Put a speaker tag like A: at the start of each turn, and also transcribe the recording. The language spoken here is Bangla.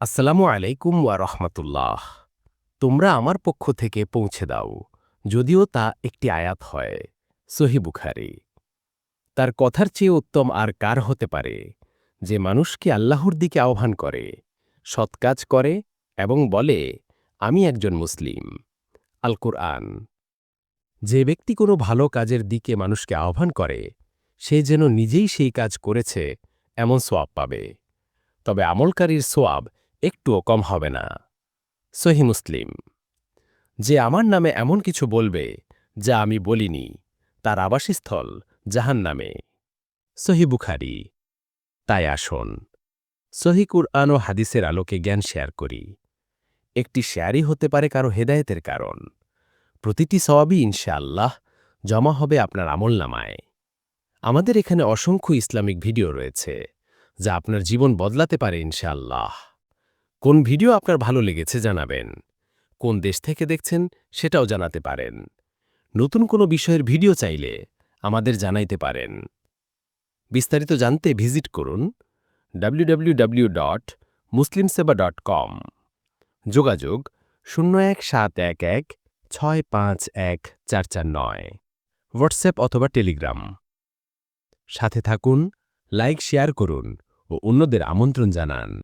A: আসসালামু আলাইকুম ওয়া রহমাতুল্লাহ। তোমরা আমার পক্ষ থেকে পৌঁছে দাও, যদিও তা একটি আয়াত হয়। সহিহ বুখারী। তার কথার চেয়ে উত্তম আর কার হতে পারে, যে মানুষকে আল্লাহর দিকে আহ্বান করে, সৎ কাজ করে এবং বলে, আমি একজন মুসলিম। আল কুরআন। যে ব্যক্তি কোনো ভালো কাজের দিকে মানুষকে আহ্বান করে, সে যেন নিজেই সেই কাজ করেছে এমন সোয়াব পাবে। তবে আমলকারীর সোয়াব একটুও কম হবে না। সহিহ মুসলিম। যে আমার নামে এমন কিছু বলবে যা আমি বলিনি, তার আবাসস্থল জাহান্নামে। সহিহ বুখারী। তাই আসুন, সহিহ কুরআন ও হাদিসের আলোকে জ্ঞান শেয়ার করি। একটি শেয়ারই হতে পারে কারো হেদায়েতের কারণ। প্রতিটি সওয়াবই ইনশাআল্লাহ জমা হবে আপনার আমলনামায়। আমাদের এখানে অসংখ্য ইসলামিক ভিডিও রয়েছে, যা আপনার জীবন বদলাতে পারে ইনশাআল্লাহ। কোন ভিডিও আপনার ভালো লেগেছে জানাবেন। কোন দেশ থেকে দেখছেন সেটাও জানাতে পারেন। নতুন কোনো বিষয়ের ভিডিও চাইলে আমাদের জানাইতে পারেন। বিস্তারিত জানতে ভিজিট করুন www.muslimseba.com। যোগাযোগ 017116514449। হোয়াটসঅ্যাপ অথবা টেলিগ্রাম। সাথে থাকুন, লাইক শেয়ার করুন ও অন্যদের আমন্ত্রণ জানান।